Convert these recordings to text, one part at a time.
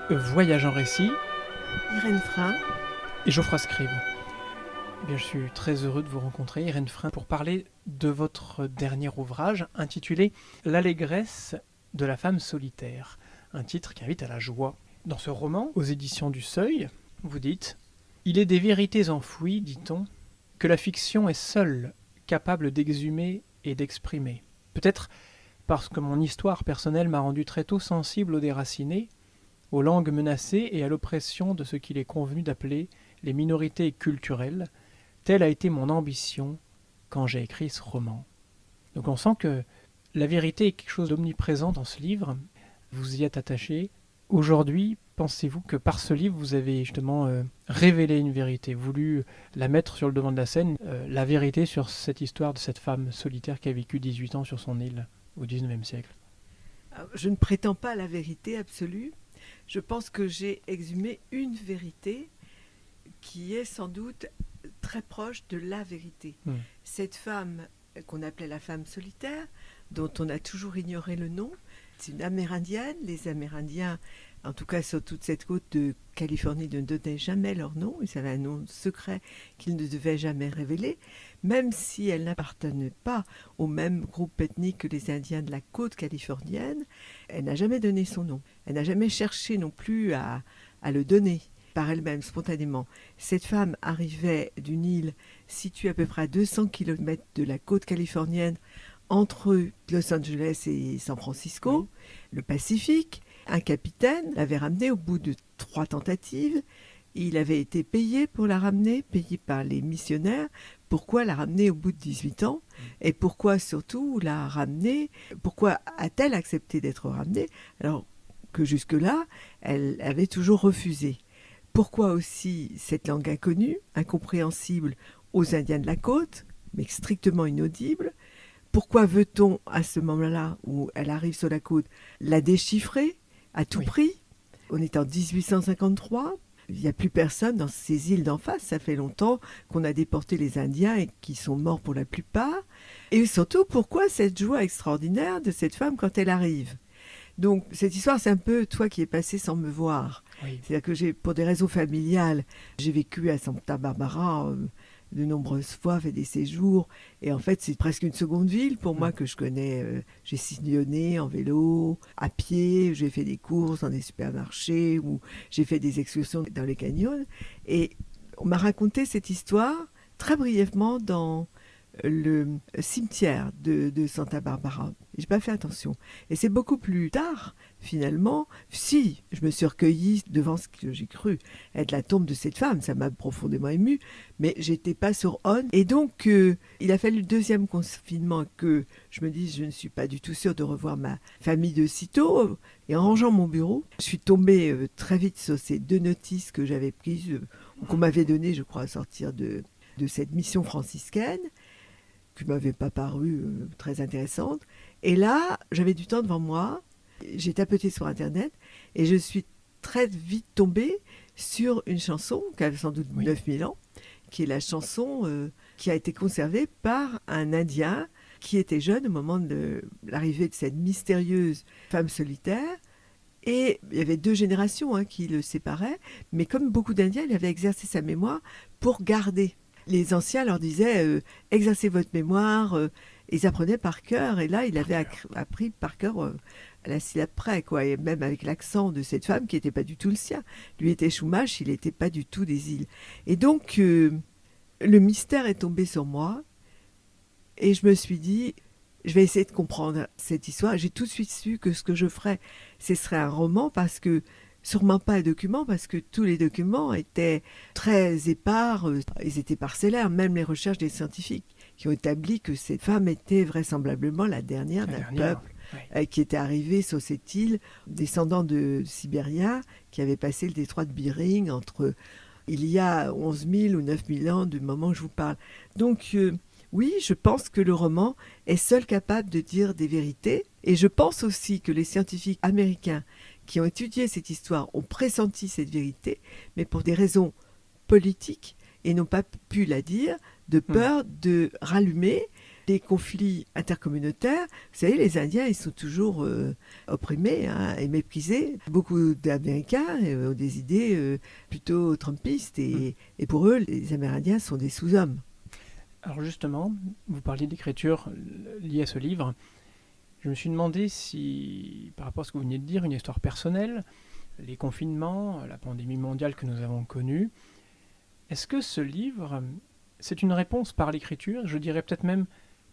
Voyage en récit, Irène Frein. et Geoffroy Scribe. Eh bien, je suis très heureux de vous rencontrer, Irène Frein, pour parler de votre dernier ouvrage intitulé L'allégresse de la femme solitaire, un titre qui invite à la joie. Dans ce roman, aux éditions du Seuil, vous dites « Il est des vérités enfouies, dit-on, que la fiction est seule capable d'exhumer et d'exprimer. Peut-être parce que mon histoire personnelle m'a rendu très tôt sensible aux déracinés, aux langues menacées et à l'oppression de ce qu'il est convenu d'appeler les minorités culturelles. Telle a été mon ambition quand j'ai écrit ce roman. » Donc on sent que la vérité est quelque chose d'omniprésent dans ce livre. Vous y êtes attaché. Aujourd'hui, pensez-vous que par ce livre, vous avez justement révélé une vérité, voulu la mettre sur le devant de la scène, la vérité sur cette histoire de cette femme solitaire qui a vécu 18 ans sur son île au XIXe siècle? Je ne prétends pas à la vérité absolue. Je pense que j'ai exhumé une vérité qui est sans doute très proche de la vérité. Cette femme qu'on appelait la femme solitaire, dont on a toujours ignoré le nom, c'est une Amérindienne. Les Amérindiens, en tout cas sur toute cette côte de Californie, ne donnaient jamais leur nom. Ils avaient un nom secret qu'ils ne devaient jamais révéler, même si elle n'appartenait pas au même groupe ethnique que les Indiens de la côte californienne. Elle n'a jamais donné son nom. Elle n'a jamais cherché non plus à le donner par elle-même, spontanément. Cette femme arrivait d'une île située à peu près à 200 km de la côte californienne, entre Los Angeles et San Francisco, le Pacifique. Un capitaine l'avait ramenée au bout de 3 tentatives. Il avait été payé pour la ramener, payé par les missionnaires. Pourquoi la ramener au bout de 18 ans? Et pourquoi surtout la ramener? Pourquoi a-t-elle accepté d'être ramenée alors que jusque-là, elle avait toujours refusé? Pourquoi aussi cette langue inconnue, incompréhensible aux Indiens de la côte, mais strictement inaudible? Pourquoi veut-on, à ce moment-là où elle arrive sur la côte, la déchiffrer à tout prix? On est en 1853, il n'y a plus personne dans ces îles d'en face. Ça fait longtemps qu'on a déporté les Indiens et qui sont morts pour la plupart. Et surtout, pourquoi cette joie extraordinaire de cette femme quand elle arrive? Donc, cette histoire, c'est un peu toi qui es passé sans me voir. Oui. C'est-à-dire que pour des raisons familiales, j'ai vécu à Santa Barbara de nombreuses fois, fait des séjours. Et en fait, c'est presque une seconde ville pour moi que je connais. J'ai sillonné en vélo, à pied, j'ai fait des courses dans des supermarchés, ou j'ai fait des excursions dans les canyons. Et on m'a raconté cette histoire très brièvement dans le cimetière de Santa Barbara. J'ai pas fait attention. Et c'est beaucoup plus tard, finalement, si je me suis recueillie devant ce que j'ai cru être la tombe de cette femme, ça m'a profondément émue, mais j'étais pas sur On. Et donc, il a fallu le deuxième confinement que je me dise, je ne suis pas du tout sûre de revoir ma famille de sitôt. Et en rangeant mon bureau, je suis tombée très vite sur ces 2 notices que j'avais prises, qu'on m'avait données, je crois, à sortir de cette mission franciscaine, qui ne m'avait pas paru très intéressante. Et là, j'avais du temps devant moi, j'ai tapoté sur Internet, et je suis très vite tombée sur une chanson qui a sans doute 9000 ans, qui est la chanson qui a été conservée par un Indien qui était jeune au moment de l'arrivée de cette mystérieuse femme solitaire. Et il y avait 2 générations qui le séparaient, mais comme beaucoup d'Indiens, il avait exercé sa mémoire pour garder. Les anciens leur disaient exercez votre mémoire, ils apprenaient par cœur, et là il avait appris par cœur à la syllabe près, quoi, et même avec l'accent de cette femme qui n'était pas du tout le sien. Lui était Chumash, il n'était pas du tout des îles. Et donc le mystère est tombé sur moi, et je me suis dit, je vais essayer de comprendre cette histoire. J'ai tout de suite su que ce que je ferais, ce serait un roman, parce que sûrement pas un document, parce que tous les documents étaient très épars, ils étaient parcellaires, même les recherches des scientifiques qui ont établi que cette femme était vraisemblablement la dernière d'un peuple qui était arrivé sur cette île, descendant de Sibériens, qui avaient passé le détroit de Bering il y a 11 000 ou 9 000 ans du moment où je vous parle. Donc oui, je pense que le roman est seul capable de dire des vérités, et je pense aussi que les scientifiques américains qui ont étudié cette histoire ont pressenti cette vérité, mais pour des raisons politiques, et n'ont pas pu la dire, de peur de rallumer des conflits intercommunautaires. Vous savez, les Indiens, ils sont toujours opprimés et méprisés. Beaucoup d'Américains ont des idées plutôt trumpistes et pour eux, les Amérindiens sont des sous-hommes. Alors justement, vous parliez d'écriture liée à ce livre. Je me suis demandé si, par rapport à ce que vous venez de dire, une histoire personnelle, les confinements, la pandémie mondiale que nous avons connue, est-ce que ce livre, c'est une réponse par l'écriture, je dirais peut-être même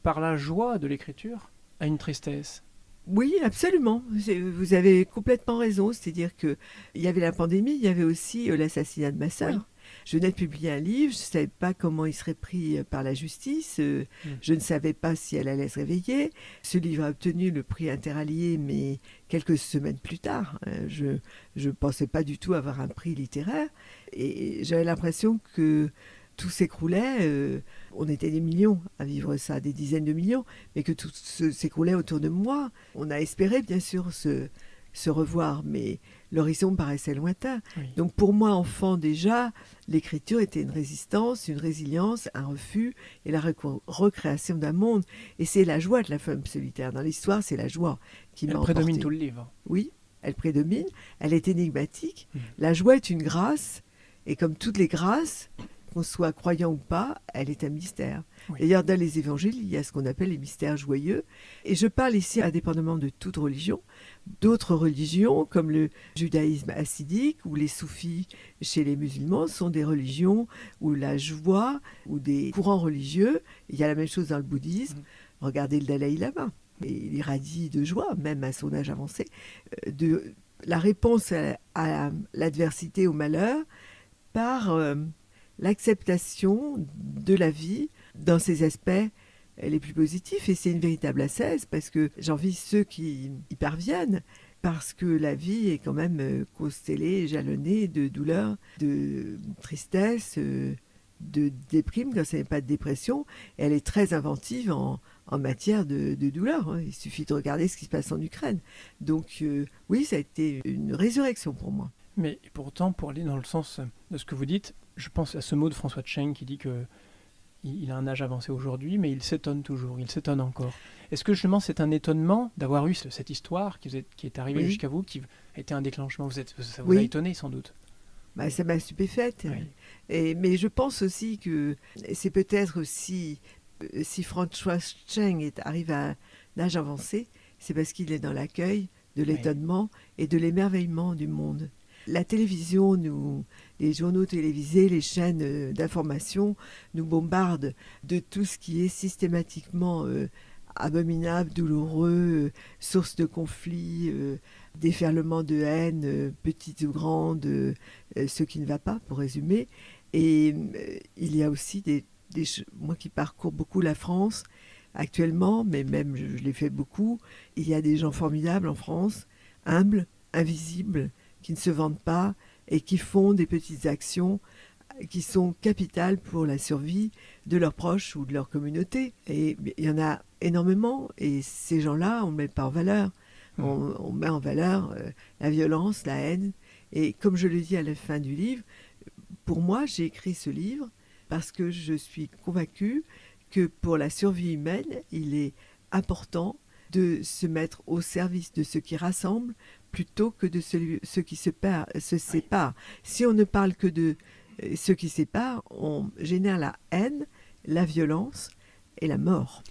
par la joie de l'écriture, à une tristesse? Oui, absolument. Vous avez complètement raison. C'est-à-dire qu'il y avait la pandémie, il y avait aussi l'assassinat de ma sœur. Oui. Je venais de publier un livre, je ne savais pas comment il serait pris par la justice, je ne savais pas si elle allait se réveiller. Ce livre a obtenu le prix Interallié, mais quelques semaines plus tard. Je ne pensais pas du tout avoir un prix littéraire. Et j'avais l'impression que tout s'écroulait. On était des millions à vivre ça, des dizaines de millions, mais que tout s'écroulait autour de moi. On a espéré, bien sûr, se revoir, mais l'horizon paraissait lointain. Oui. Donc pour moi, enfant déjà, l'écriture était une résistance, une résilience, un refus et la recréation d'un monde. Et c'est la joie de la femme solitaire. Dans l'histoire, c'est la joie qui m'a emporté. Elle prédomine tout le livre. Oui, elle prédomine, elle est énigmatique. La joie est une grâce, et comme toutes les grâces, qu'on soit croyant ou pas, elle est un mystère. Oui. D'ailleurs, dans les évangiles, il y a ce qu'on appelle les mystères joyeux. Et je parle ici indépendamment de toute religion. D'autres religions, comme le judaïsme hassidique ou les soufis chez les musulmans, sont des religions où la joie, ou des courants religieux, il y a la même chose dans le bouddhisme. Regardez le Dalai Lama. Et il irradie de joie, même à son âge avancé, de la réponse à l'adversité, au malheur, par l'acceptation de la vie dans ses aspects les plus positifs. Et c'est une véritable ascèse, parce que j'envie ceux qui y parviennent, parce que la vie est quand même constellée, jalonnée de douleurs, de tristesse, de déprime, quand ce n'est pas de dépression. Et elle est très inventive en matière de douleur. Hein. Il suffit de regarder ce qui se passe en Ukraine. Donc oui, ça a été une résurrection pour moi. Mais pourtant, pour aller dans le sens de ce que vous dites, je pense à ce mot de François Tcheng qui dit qu'il a un âge avancé aujourd'hui, mais il s'étonne toujours, il s'étonne encore. Est-ce que justement c'est un étonnement d'avoir eu cette histoire qui est arrivée jusqu'à vous, qui a été un déclenchement? Ça vous a étonné sans doute? Bah, ça m'a stupéfaite. Oui. Mais je pense aussi que c'est peut-être aussi, si François Tcheng arrive à un âge avancé, c'est parce qu'il est dans l'accueil de l'étonnement et de l'émerveillement du monde. La télévision, les journaux télévisés, les chaînes d'information nous bombardent de tout ce qui est systématiquement abominable, douloureux, source de conflits, déferlement de haine, petite ou grande, ce qui ne va pas, pour résumer. Et il y a aussi moi qui parcours beaucoup la France actuellement, mais même je l'ai fait beaucoup, il y a des gens formidables en France, humbles, invisibles, qui ne se vendent pas et qui font des petites actions qui sont capitales pour la survie de leurs proches ou de leur communauté. Et il y en a énormément, et ces gens-là, on ne met pas en valeur. On met en valeur la violence, la haine. Et comme je le dis à la fin du livre, pour moi, j'ai écrit ce livre parce que je suis convaincue que pour la survie humaine, il est important de se mettre au service de ceux qui rassemblent plutôt que de ceux qui se séparent. Si on ne parle que de ceux qui séparent, on génère la haine, la violence et la mort.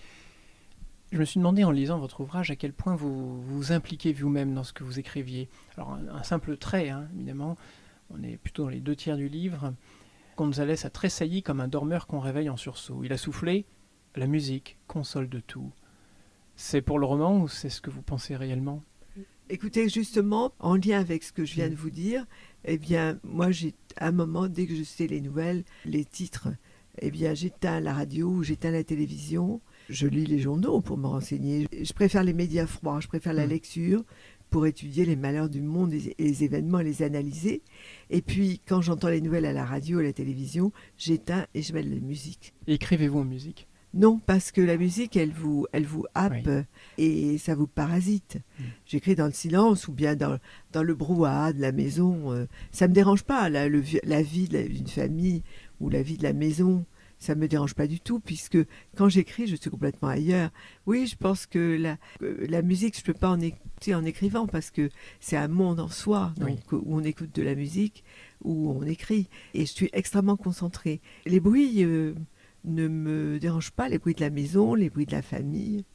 Je me suis demandé en lisant votre ouvrage à quel point vous vous impliquez vous-même dans ce que vous écriviez. Alors un simple trait, évidemment, on est plutôt dans les 2 tiers du livre. Gonzalez a tressailli comme un dormeur qu'on réveille en sursaut. Il a soufflé « La musique, console de tout ». C'est pour le roman ou c'est ce que vous pensez réellement ? Écoutez, justement, en lien avec ce que je viens de vous dire, eh bien, moi, à un moment, dès que je sais les nouvelles, les titres, eh bien, j'éteins la radio ou j'éteins la télévision. Je lis les journaux pour me renseigner. Je préfère les médias froids, je préfère la lecture pour étudier les malheurs du monde et les événements, et les analyser. Et puis, quand j'entends les nouvelles à la radio ou à la télévision, j'éteins et je mets de la musique. Écrivez-vous en musique ? Non, parce que la musique, elle vous happe et ça vous parasite. J'écris dans le silence ou bien dans le brouhaha de la maison. Ça ne me dérange pas, la vie d'une famille ou la vie de la maison. ça me dérange pas du tout, puisque quand j'écris, je suis complètement ailleurs. Oui, je pense que la musique, je peux pas en écouter en écrivant, parce que c'est un monde en soi, donc, Oui. où on écoute de la musique, où on écrit, et je suis extrêmement concentrée. Les bruits ne me dérangent pas, les bruits de la maison, les bruits de la famille.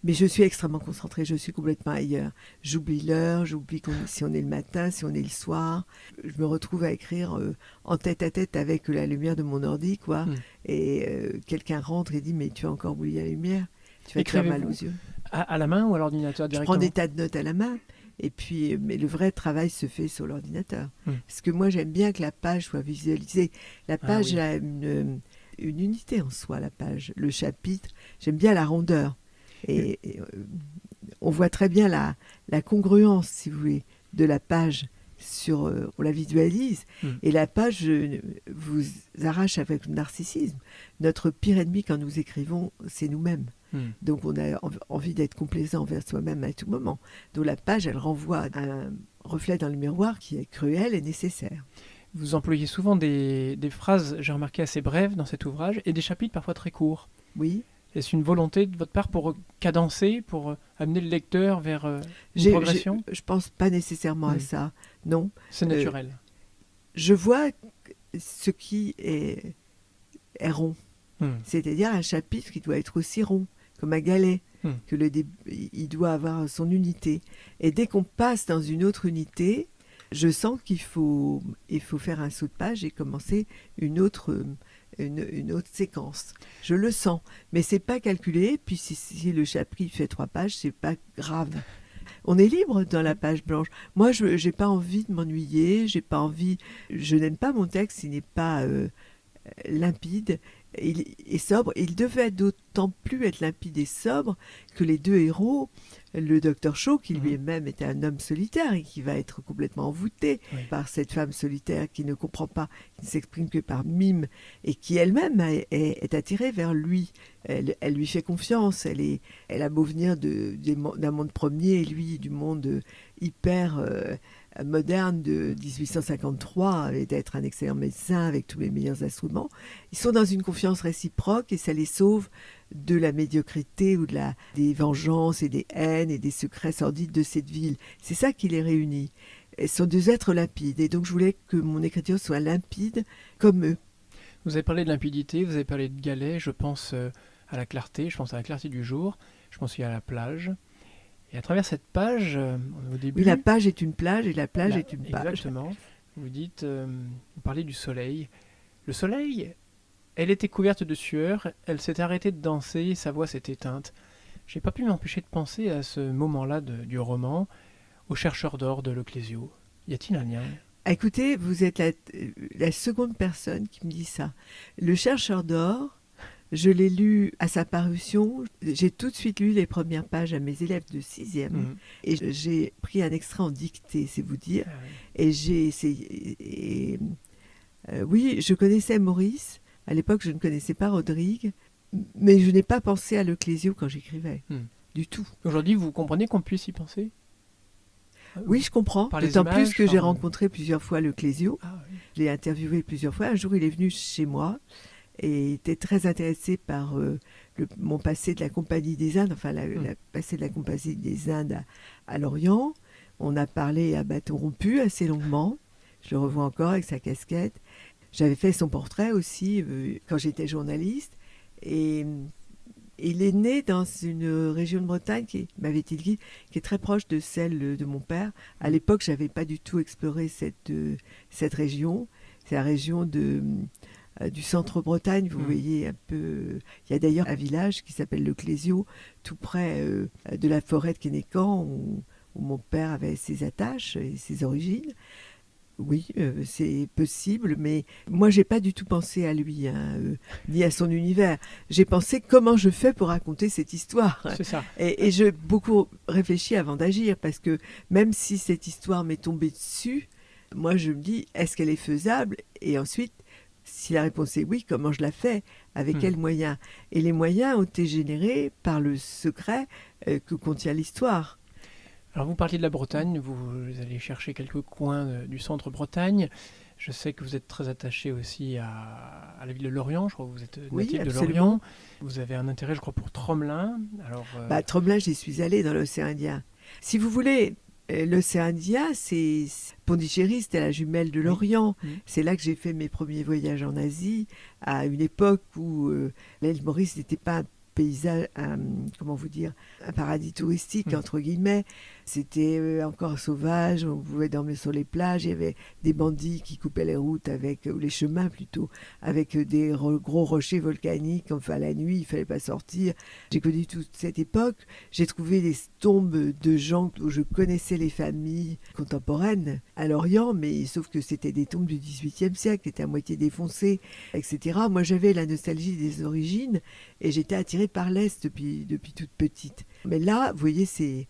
Mais je suis extrêmement concentrée, je suis complètement ailleurs. J'oublie l'heure, j'oublie si on est le matin, si on est le soir. Je me retrouve à écrire en tête à tête avec la lumière de mon ordi, quoi. Et quelqu'un rentre et dit, mais tu as encore oublié la lumière, tu vas te faire mal aux yeux. À la main ou à l'ordinateur Je directement? prends des tas de notes à la main, et puis, mais le vrai travail se fait sur l'ordinateur. Parce que moi, j'aime bien que la page soit visualisée. La page a une unité en soi, la page. Le chapitre, j'aime bien la rondeur. Et on voit très bien la congruence, si vous voulez, de la page. On la visualise. Et la page vous arrache avec le narcissisme. Notre pire ennemi quand nous écrivons, c'est nous-mêmes. Donc on a envie d'être complaisant envers soi-même à tout moment. Donc la page, elle renvoie un reflet dans le miroir qui est cruel et nécessaire. Vous employez souvent des phrases, j'ai remarqué, assez brèves dans cet ouvrage, et des chapitres parfois très courts. Oui. Est-ce une volonté de votre part pour cadencer, pour amener le lecteur vers une progression? Je pense pas nécessairement à ça, non. C'est naturel. Je vois ce qui est rond. C'est-à-dire un chapitre qui doit être aussi rond, comme un galet, que il doit avoir son unité. Et dès qu'on passe dans une autre unité, je sens qu'il faut faire un saut de page et commencer une autre séquence. Je le sens, mais c'est pas calculé. Puis si le chapitre fait 3 pages, c'est pas grave. On est libre dans la page blanche. Moi, je n'ai pas envie de m'ennuyer. Je n'aime pas mon texte s'il n'est pas limpide et sobre. Il devait d'autant plus être limpide et sobre que les deux héros, le docteur Shaw, qui lui-même était un homme solitaire et qui va être complètement envoûté par cette femme solitaire qui ne comprend pas, qui ne s'exprime que par mime et qui elle-même est attirée vers lui. Elle lui fait confiance. Elle a beau venir d'un monde premier et lui du monde hyper moderne de 1853 et d'être un excellent médecin avec tous les meilleurs instruments. Ils sont dans une confiance réciproque et ça les sauve de la médiocrité ou des vengeances et des haines et des secrets sordides de cette ville. C'est ça qui les réunit. Ils sont deux êtres limpides et donc je voulais que mon écriture soit limpide comme eux. Vous avez parlé de limpidité, vous avez parlé de galets, je pense à la clarté, je pense à la clarté du jour, je pense aussi à la plage. Et à travers cette page, au début... Oui, la page est une plage et la plage est une page. Exactement. Vous dites, vous parlez du soleil. Le soleil, elle était couverte de sueur, elle s'est arrêtée de danser, sa voix s'est éteinte. Je n'ai pas pu m'empêcher de penser à ce moment-là du roman, au chercheur d'or de Leclésio. Y a-t-il un lien? Écoutez, vous êtes la seconde personne qui me dit ça. Le chercheur d'or, je l'ai lu à sa parution. J'ai tout de suite lu les premières pages à mes élèves de 6e. Et j'ai pris un extrait en dictée, c'est vous dire. Ah oui. Et j'ai essayé... oui, je connaissais Maurice. À l'époque, je ne connaissais pas Rodrigue. Mais je n'ai pas pensé à Leclésio quand j'écrivais. Du tout. Aujourd'hui, vous comprenez qu'on puisse y penser? Oui, je comprends. D'autant plus que j'ai rencontré plusieurs fois Leclésio. Ah, oui. Je l'ai interviewé plusieurs fois. Un jour, il est venu chez moi et était très intéressé par mon passé de la Compagnie des Indes, enfin la passé de la Compagnie des Indes à l'Orient. On a parlé à bâton rompu assez longuement. Je le revois encore avec sa casquette. J'avais fait son portrait aussi quand j'étais journaliste. Et il est né dans une région de Bretagne, m'avait-il dit, qui est très proche de celle de mon père. À l'époque, je n'avais pas du tout exploré cette région. C'est la région du centre-Bretagne, vous voyez un peu... Il y a d'ailleurs un village qui s'appelle Leclésio, tout près de la forêt de Kénécan, où mon père avait ses attaches et ses origines. Oui, c'est possible, mais moi, j'ai pas du tout pensé à lui, ni à son univers. J'ai pensé comment je fais pour raconter cette histoire. C'est ça. Et j'ai beaucoup réfléchi avant d'agir, parce que même si cette histoire m'est tombée dessus, moi, je me dis, est-ce qu'elle est faisable? Et ensuite, si la réponse est oui, comment je la fais? Avec quels moyens? Et les moyens ont été générés par le secret que contient l'histoire. Alors vous parliez de la Bretagne, vous allez chercher quelques coins du centre Bretagne. Je sais que vous êtes très attaché aussi à la ville de Lorient, je crois que vous êtes Oui, natif de absolument. Lorient. Vous avez un intérêt, je crois, pour Tromelin. Alors, Tromelin, j'y suis allée dans l'océan Indien. Si vous voulez, l'océan Indien, Pondichéry, c'était la jumelle de oui. l'Orient. Mm. C'est là que j'ai fait mes premiers voyages en Asie, à une époque où l'île Maurice n'était pas un paysage, comment vous dire, un paradis touristique, entre guillemets. C'était encore sauvage, on pouvait dormir sur les plages, il y avait des bandits qui coupaient les routes ou les chemins plutôt, avec des gros rochers volcaniques. Enfin, la nuit, il fallait pas sortir. J'ai connu toute cette époque. J'ai trouvé des tombes de gens où je connaissais les familles contemporaines à Lorient, mais sauf que c'était des tombes du XVIIIe siècle, qui étaient à moitié défoncées, etc. Moi, j'avais la nostalgie des origines et j'étais attirée par l'Est depuis toute petite. Mais là, vous voyez, c'est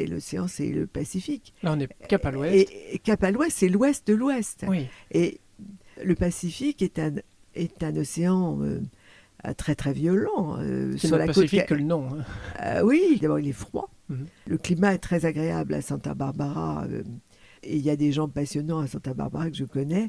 l'océan, c'est le Pacifique. Là, on est cap à l'ouest. Et cap à l'ouest, c'est l'ouest de l'ouest. Oui. Et le Pacifique est un océan très très violent. C'est sur notre la Pacifique côte. que le nom. Hein. Oui, d'abord il est froid. Mhm. Le climat est très agréable à Santa Barbara. Et il y a des gens passionnants à Santa Barbara que je connais.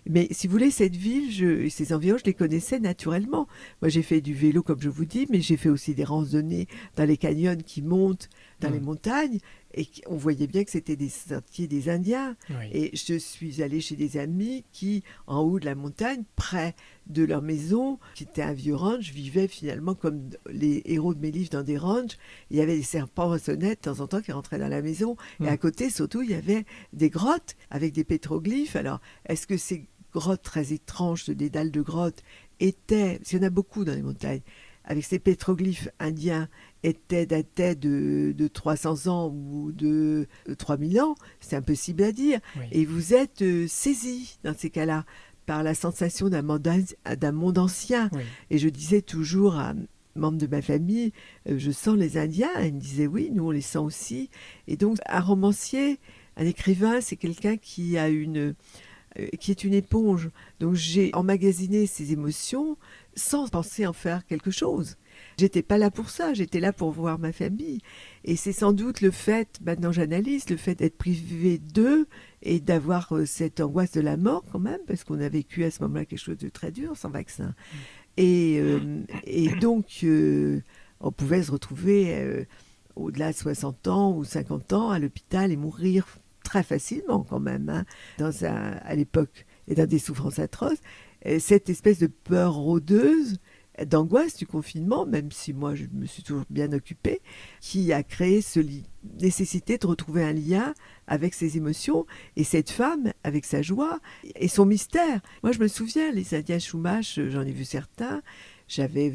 Mais si vous voulez, cette ville, ces environs, je les connaissais naturellement. Moi, j'ai fait du vélo, comme je vous dis, mais j'ai fait aussi des randonnées dans les canyons qui montent dans les montagnes. Et on voyait bien que c'était des sentiers des Indiens. Oui. Et je suis allée chez des amis qui, en haut de la montagne, près de leur maison, qui était un vieux ranch, vivaient finalement comme les héros de mes livres dans des ranchs. Il y avait des serpents sonnettes de temps en temps qui rentraient dans la maison. Et à côté, surtout, il y avait des grottes avec des pétroglyphes. Alors, est-ce que ces grottes très étranges, ce dédale de grottes, étaient, parce qu'il y en a beaucoup dans les montagnes, avec ces pétroglyphes indiens, dataient de 300 ans ou de 3000 ans, c'est impossible à dire. Oui. Et vous êtes saisi dans ces cas-là par la sensation d'un monde ancien. Oui. Et je disais toujours à membre de ma famille, je sens les Indiens. Et ils me disaient oui, nous on les sent aussi. Et donc un romancier, un écrivain, c'est quelqu'un qui est une éponge. Donc j'ai emmagasiné ces émotions sans penser en faire quelque chose. J'étais pas là pour ça, j'étais là pour voir ma famille. Et c'est sans doute le fait, maintenant j'analyse, le fait d'être privé d'eux et d'avoir cette angoisse de la mort quand même, parce qu'on a vécu à ce moment-là quelque chose de très dur sans vaccin. Et donc, on pouvait se retrouver au-delà de 60 ans ou 50 ans à l'hôpital et mourir très facilement quand même, hein, à l'époque, et dans des souffrances atroces. Et cette espèce de peur rôdeuse, d'angoisse du confinement, même si moi je me suis toujours bien occupée, qui a créé cette nécessité de retrouver un lien avec ses émotions et cette femme avec sa joie et son mystère. Moi je me souviens, les Indiens Chumash, j'en ai vu certains, j'avais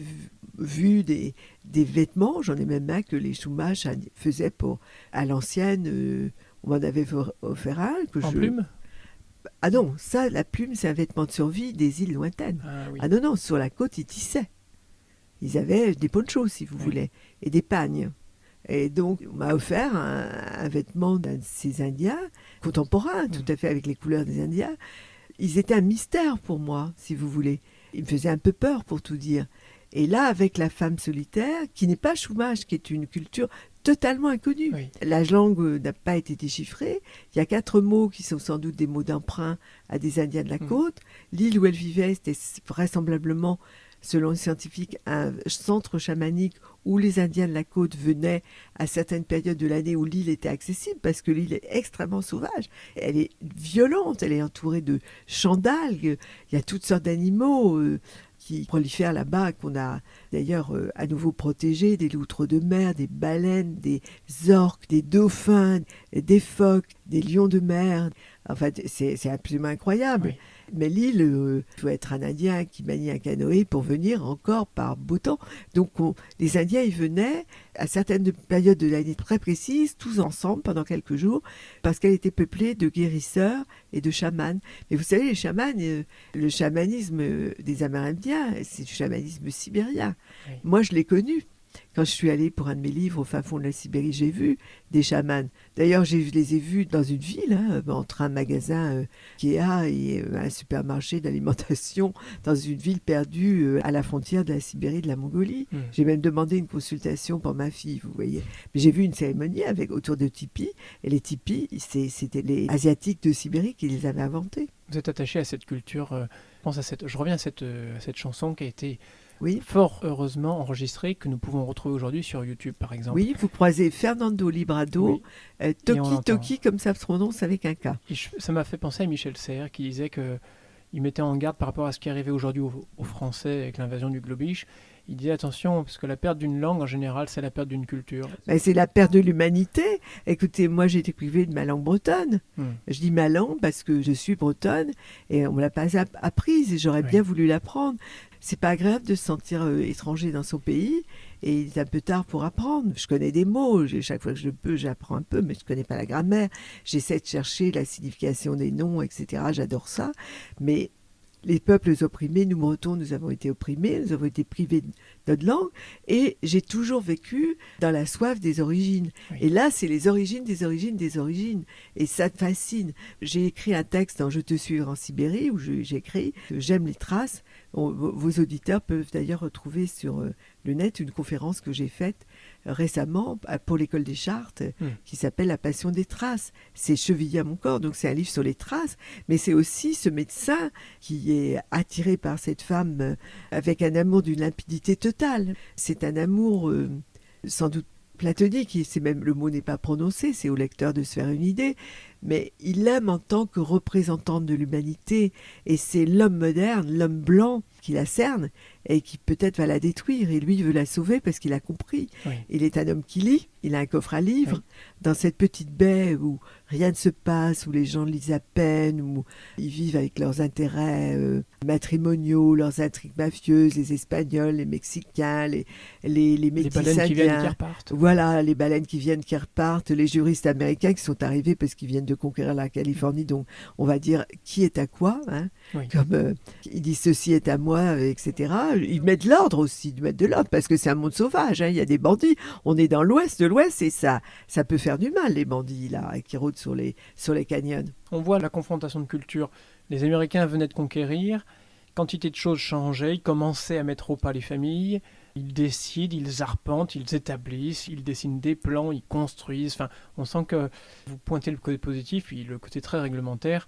vu des vêtements, j'en ai même un que les Chumash faisaient à l'ancienne, on m'en avait offert un. En plume ? Ah non, ça, la plume, c'est un vêtement de survie des îles lointaines. Ah, oui. Ah non, sur la côte, ils tissaient. Ils avaient des ponchos, si vous voulez, et des pagnes. Et donc, on m'a offert un vêtement d'un de ces Indiens, contemporain, tout à fait avec les couleurs des Indiens. Ils étaient un mystère pour moi, si vous voulez. Ils me faisaient un peu peur, pour tout dire. Et là, avec la femme solitaire, qui n'est pas Chumash, qui est une culture totalement inconnue. Oui. La langue n'a pas été déchiffrée. Il y a 4 mots qui sont sans doute des mots d'emprunt à des Indiens de la côte. L'île où elle vivait, c'était vraisemblablement, selon les scientifiques, un centre chamanique où les Indiens de la côte venaient à certaines périodes de l'année où l'île était accessible, parce que l'île est extrêmement sauvage. Elle est violente, elle est entourée de champs d'algues. Il y a toutes sortes d'animaux qui prolifèrent là-bas, qu'on a d'ailleurs à nouveau protégés, des loutres de mer, des baleines, des orques, des dauphins, des phoques, des lions de mer. Enfin, c'est absolument incroyable. Oui. Mais l'île, il faut être un Indien qui manie un canoë pour venir encore par beau temps. Donc les Indiens, ils venaient à certaines périodes de l'année très précises, tous ensemble pendant quelques jours, parce qu'elle était peuplée de guérisseurs et de chamans. Mais vous savez, les chamans, le chamanisme des Amérindiens, c'est du chamanisme sibérien. Oui. Moi, je l'ai connu. quand je suis allée pour un de mes livres au fin fond de la Sibérie, j'ai vu des chamans. D'ailleurs, je les ai vus dans une ville, entre un magasin Ikea et un supermarché d'alimentation, dans une ville perdue à la frontière de la Sibérie, de la Mongolie. J'ai même demandé une consultation pour ma fille, vous voyez. Mais j'ai vu une cérémonie autour de tipis, et les tipis, c'était les Asiatiques de Sibérie qui les avaient inventés. Vous êtes attaché à cette culture, je reviens à cette chanson qui a été fort heureusement enregistrée, que nous pouvons retrouver aujourd'hui sur YouTube par exemple. Oui, vous croisez Fernando Librado, Toki Toki, comme ça se prononce avec un K. Ça m'a fait penser à Michel Serres qui disait qu'il mettait en garde par rapport à ce qui arrivait aujourd'hui aux Français avec l'invasion du Globish. Il disait attention, parce que la perte d'une langue en général, c'est la perte d'une culture. C'est la perte de l'humanité. Écoutez, moi j'ai été privée de ma langue bretonne. Je dis ma langue parce que je suis bretonne et on ne me l'a pas apprise et j'aurais bien voulu l'apprendre. C'est pas agréable de se sentir étranger dans son pays et il est un peu tard pour apprendre. Je connais des mots, chaque fois que je peux, j'apprends un peu, mais je ne connais pas la grammaire. J'essaie de chercher la signification des noms, etc. J'adore ça. Mais les peuples opprimés, nous Bretons, nous avons été opprimés, nous avons été privés de notre langue et j'ai toujours vécu dans la soif des origines. Et là, c'est les origines des origines des origines et ça te fascine. J'ai écrit un texte dans Je te suivrai en Sibérie où j'écris « J'aime les traces ». Vos auditeurs peuvent d'ailleurs retrouver sur le net une conférence que j'ai faite récemment pour l'école des Chartes qui s'appelle La passion des traces. C'est chevillé à mon corps, donc c'est un livre sur les traces, mais c'est aussi ce médecin qui est attiré par cette femme avec un amour d'une limpidité totale. C'est un amour sans doute platonique, le mot n'est pas prononcé, c'est au lecteur de se faire une idée, mais il l'aime en tant que représentante de l'humanité et c'est l'homme moderne, l'homme blanc qui la cerne et qui peut-être va la détruire et lui veut la sauver parce qu'il a compris. Il est un homme qui lit, il a un coffre à livres dans cette petite baie où rien ne se passe, où les gens lisent à peine, où ils vivent avec leurs intérêts matrimoniaux, leurs intrigues mafieuses, les Espagnols, les Mexicains, les métis indiens. Les baleines qui viennent qui repartent. Voilà, les baleines qui viennent qui repartent, les juristes américains qui sont arrivés parce qu'ils viennent de conquérir la Californie, donc on va dire qui est à quoi, comme ils disent ceci est à moi, etc. Ils mettent l'ordre aussi, ils mettent de l'ordre parce que c'est un monde sauvage, il y a des bandits, on est dans l'ouest de l'ouest et ça peut faire du mal les bandits là qui rôdent sur les canyons. On voit la confrontation de cultures. Les Américains venaient de conquérir, quantité de choses changeaient, ils commençaient à mettre au pas les familles. Ils décident, ils arpentent, ils établissent, ils dessinent des plans, ils construisent. Enfin, on sent que vous pointez le côté positif, puis le côté très réglementaire.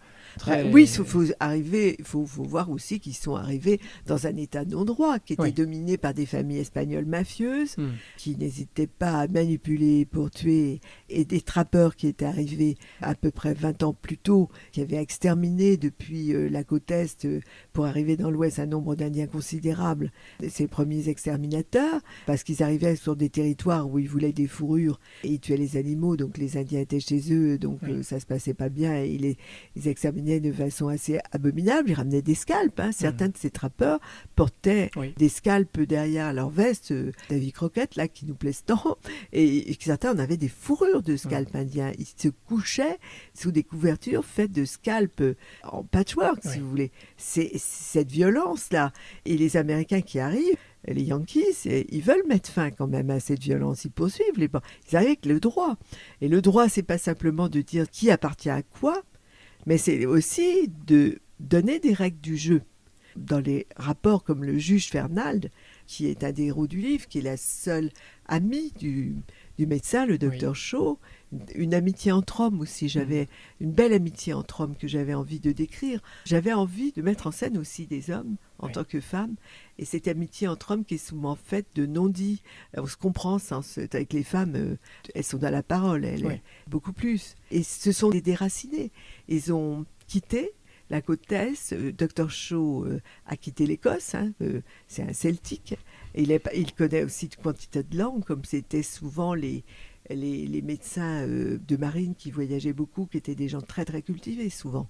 Oui, il faut voir aussi qu'ils sont arrivés dans un état non-droit qui était dominé par des familles espagnoles mafieuses qui n'hésitaient pas à manipuler pour tuer et des trappeurs qui étaient arrivés à peu près 20 ans plus tôt, qui avaient exterminé depuis la côte Est pour arriver dans l'Ouest un nombre d'Indiens considérable. Ces premiers exterminateurs, parce qu'ils arrivaient sur des territoires où ils voulaient des fourrures et ils tuaient les animaux, donc les Indiens étaient chez eux, donc ça se passait pas bien et ils exterminaient de façon assez abominable, ils ramenaient des scalps, certains de ces trappeurs portaient des scalps derrière leur veste, Davy Crockett là qui nous plaise tant, et certains en avaient des fourrures de scalps indiens, ils se couchaient sous des couvertures faites de scalps en patchwork si vous voulez, c'est cette violence là, et les Américains qui arrivent, les Yankees, ils veulent mettre fin quand même à cette violence. Ils poursuivent ils arrivent avec le droit. Et le droit, c'est pas simplement de dire qui appartient à quoi, mais c'est aussi de donner des règles du jeu. Dans les rapports comme le juge Fernald, qui est un des héros du livre, qui est la seule amie du médecin, le docteur Shaw, une amitié entre hommes aussi. J'avais une belle amitié entre hommes que j'avais envie de décrire. J'avais envie de mettre en scène aussi des hommes en tant que femmes. Et cette amitié entre hommes qui est souvent faite de non-dits. On se comprend avec les femmes, elles sont dans la parole, beaucoup plus. Et ce sont des déracinés. Ils ont quitté la côte Est. Dr Shaw a quitté l'Écosse, c'est un Celtique. Et il connaît aussi une quantité de langues, comme c'était souvent les médecins de marine qui voyageaient beaucoup, qui étaient des gens très très cultivés souvent.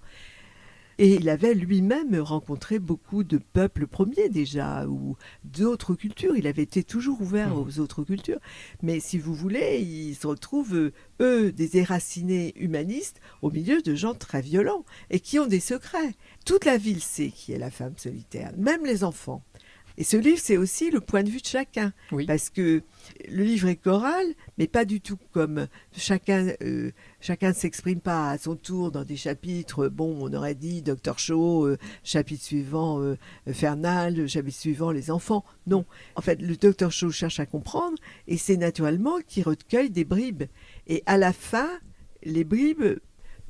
Et il avait lui-même rencontré beaucoup de peuples premiers déjà, ou d'autres cultures. Il avait été toujours ouvert aux autres cultures. Mais si vous voulez, ils se retrouvent, eux, des déracinés humanistes, au milieu de gens très violents et qui ont des secrets. Toute la ville sait qui est la femme solitaire, même les enfants. Et ce livre, c'est aussi le point de vue de chacun. Oui. Parce que le livre est choral, mais pas du tout comme chacun ne s'exprime pas à son tour dans des chapitres. Bon, on aurait dit Dr Shaw, chapitre suivant Fernald, chapitre suivant les enfants. Non. En fait, le Dr Shaw cherche à comprendre et c'est naturellement qu'il recueille des bribes. Et à la fin, les bribes,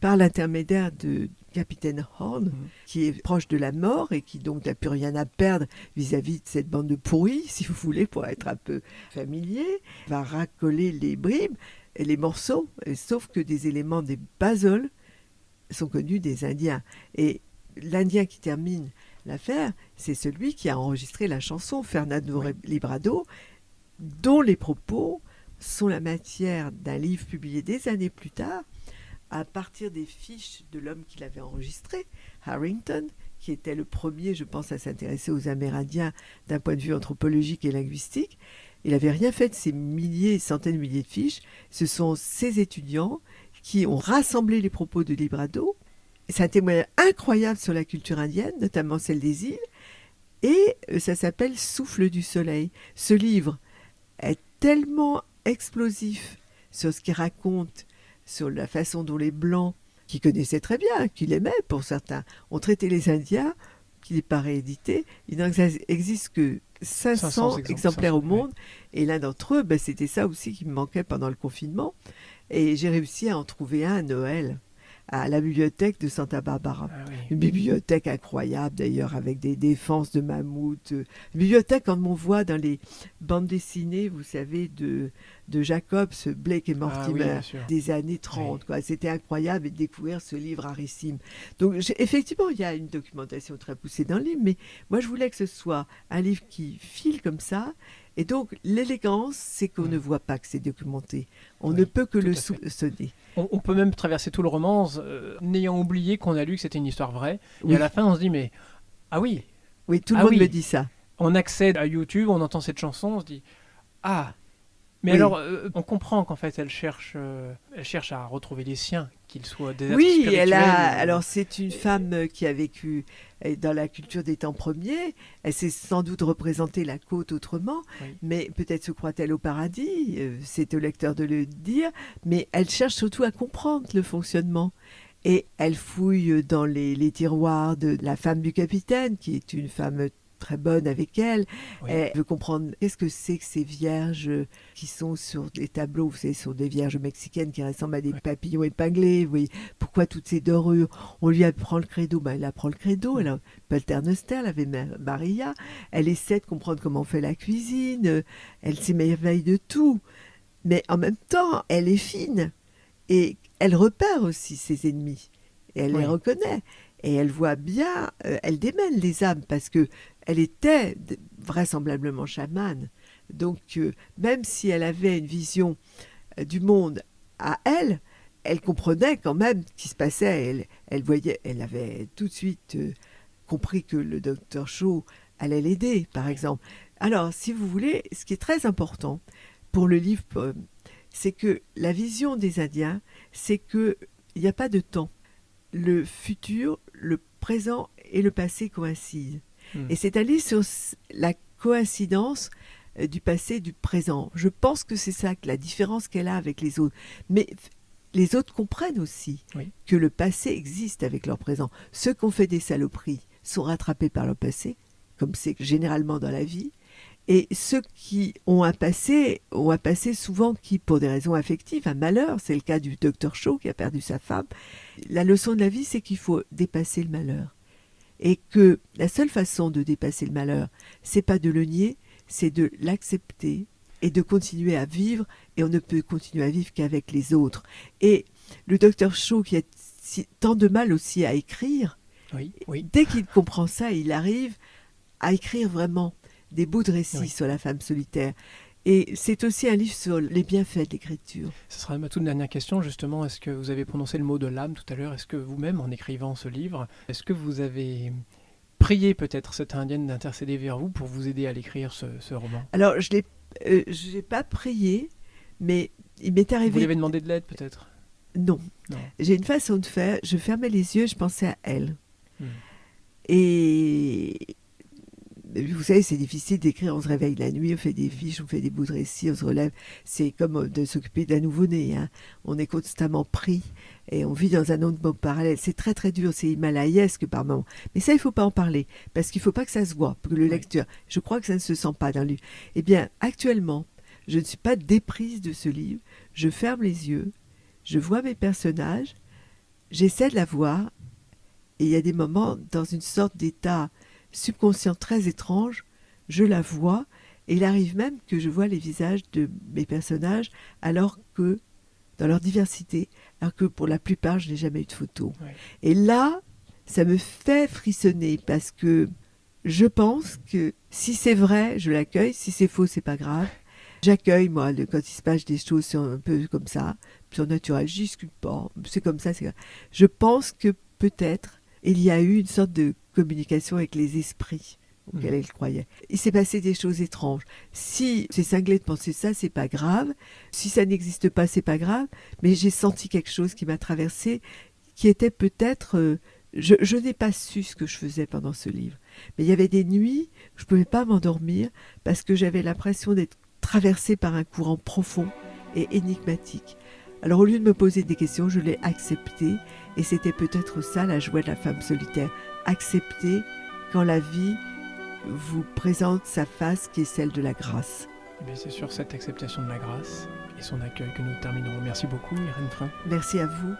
par l'intermédiaire de Capitaine Horn, qui est proche de la mort et qui donc n'a plus rien à perdre vis-à-vis de cette bande de pourris, si vous voulez, pour être un peu familier, va racoler les bribes et les morceaux, sauf que des éléments des puzzles sont connus des Indiens. Et l'Indien qui termine l'affaire, c'est celui qui a enregistré la chanson, Fernando Librado, dont les propos sont la matière d'un livre publié des années plus tard, à partir des fiches de l'homme qui l'avait enregistré, Harrington, qui était le premier, je pense, à s'intéresser aux Amérindiens d'un point de vue anthropologique et linguistique. Il n'avait rien fait de ces milliers, centaines de milliers de fiches. Ce sont ces étudiants qui ont rassemblé les propos de Librado. C'est un témoignage incroyable sur la culture indienne, notamment celle des îles, et ça s'appelle Souffle du soleil. Ce livre est tellement explosif sur ce qu'il raconte, sur la façon dont les Blancs, qui connaissaient très bien, qui l'aimaient pour certains, ont traité les Indiens, qui n'est pas réédité. Il n'existe que 500 exemplaires au monde, et l'un d'entre eux, c'était ça aussi qui me manquait pendant le confinement, et j'ai réussi à en trouver un à Noël, à la bibliothèque de Santa Barbara. Ah oui. Une bibliothèque incroyable d'ailleurs, avec des défenses de mammouths. Une bibliothèque comme on voit dans les bandes dessinées, vous savez, de Jacobs, Blake et Mortimer, des années 30. Quoi. C'était incroyable de découvrir ce livre rarissime. Donc effectivement, il y a une documentation très poussée dans le livre, mais moi je voulais que ce soit un livre qui file comme ça. Et donc l'élégance, c'est qu'on ne voit pas que c'est documenté. On ne peut que le soupçonner. On peut même traverser tout le roman n'ayant oublié qu'on a lu que c'était une histoire vraie. Et à la fin, on se dit, mais ah oui. Oui, tout le monde me dit ça. On accède à YouTube, on entend cette chanson, on se dit, ah. Mais alors, on comprend qu'en fait, elle cherche à retrouver les siens, qu'ils soient des êtres spirituels. Alors c'est une femme qui a vécu dans la culture des temps premiers. Elle s'est sans doute représentée la côte autrement, mais peut-être se croit-elle au paradis, c'est au lecteur de le dire, mais elle cherche surtout à comprendre le fonctionnement. Et elle fouille dans les tiroirs de la femme du capitaine, qui est une femme très bonne avec elle. Elle veut comprendre qu'est-ce que c'est que ces vierges qui sont sur des tableaux, vous savez, sur des vierges mexicaines qui ressemblent à des papillons épinglés. Vous voyez, pourquoi toutes ces dorures? On lui apprend le credo, elle apprend le credo. Elle a Paternoster, elle avait Maria. Elle essaie de comprendre comment on fait la cuisine. Elle s'émerveille de tout. Mais en même temps, elle est fine. Et elle repère aussi ses ennemis. Et elle les reconnaît. Et elle voit bien, elle démêle les âmes parce que elle était vraisemblablement chamane. Donc, même si elle avait une vision du monde à elle, elle comprenait quand même ce qui se passait. Elle voyait, elle avait tout de suite compris que le docteur Shaw allait l'aider, par exemple. Alors, si vous voulez, ce qui est très important pour le livre, c'est que la vision des Indiens, c'est qu'il n'y a pas de temps. Le futur, le présent et le passé coïncident. Et c'est un livre sur la coïncidence du passé et du présent. Je pense que c'est ça, que la différence qu'elle a avec les autres. Mais les autres comprennent aussi que le passé existe avec leur présent. Ceux qui ont fait des saloperies sont rattrapés par leur passé, comme c'est généralement dans la vie. Et ceux qui ont un passé souvent qui, pour des raisons affectives, un malheur, c'est le cas du docteur Shaw qui a perdu sa femme. La leçon de la vie, c'est qu'il faut dépasser le malheur. Et que la seule façon de dépasser le malheur, c'est pas de le nier, c'est de l'accepter et de continuer à vivre. Et on ne peut continuer à vivre qu'avec les autres. Et le docteur Shaw, qui a tant de mal aussi à écrire, dès qu'il comprend ça, il arrive à écrire vraiment des bouts de récits sur la femme solitaire. Et c'est aussi un livre sur les bienfaits de l'écriture. Ce sera ma toute dernière question, justement. Est-ce que vous avez prononcé le mot de l'âme tout à l'heure? Est-ce que vous-même, en écrivant ce livre, est-ce que vous avez prié peut-être cette indienne d'intercéder vers vous pour vous aider à l'écrire, ce roman? Alors, je n'ai pas prié, mais il m'est arrivé... Vous lui avez demandé de l'aide, peut-être? Non. J'ai une façon de faire. Je fermais les yeux, je pensais à elle. Et Vous savez, c'est difficile d'écrire, on se réveille la nuit, on fait des fiches, on fait des bouts de récits, on se relève. C'est comme de s'occuper d'un nouveau-né. Hein. On est constamment pris et on vit dans un autre monde parallèle. C'est très très dur, c'est himalayesque par moments. Mais ça, il ne faut pas en parler, parce qu'il ne faut pas que ça se voit, pour que le lecteur... Je crois que ça ne se sent pas dans le livre. Eh bien, actuellement, je ne suis pas déprise de ce livre. Je ferme les yeux, je vois mes personnages, j'essaie de la voir, et il y a des moments, dans une sorte d'état subconscient très étrange, je la vois, et il arrive même que je vois les visages de mes personnages, alors que, dans leur diversité, alors que pour la plupart, je n'ai jamais eu de photo. Ouais. Et là, ça me fait frissonner, parce que je pense que si c'est vrai, je l'accueille, si c'est faux, c'est pas grave. J'accueille, moi, quand il se passe des choses un peu comme ça, surnaturelles, je discute pas, c'est comme ça, c'est grave. Je pense que peut-être, il y a eu une sorte de communication avec les esprits auxquels elle croyait. Il s'est passé des choses étranges. Si c'est cinglé de penser ça, c'est pas grave. Si ça n'existe pas, c'est pas grave. Mais j'ai senti quelque chose qui m'a traversé, qui était peut-être... je n'ai pas su ce que je faisais pendant ce livre. Mais il y avait des nuits où je ne pouvais pas m'endormir parce que j'avais l'impression d'être traversée par un courant profond et énigmatique. Alors au lieu de me poser des questions, je l'ai accepté. Et c'était peut-être ça la joie de la femme solitaire. Accepter quand la vie vous présente sa face qui est celle de la grâce. Eh c'est sur cette acceptation de la grâce et son accueil que nous terminerons. Merci beaucoup, Irène Frein. Merci à vous.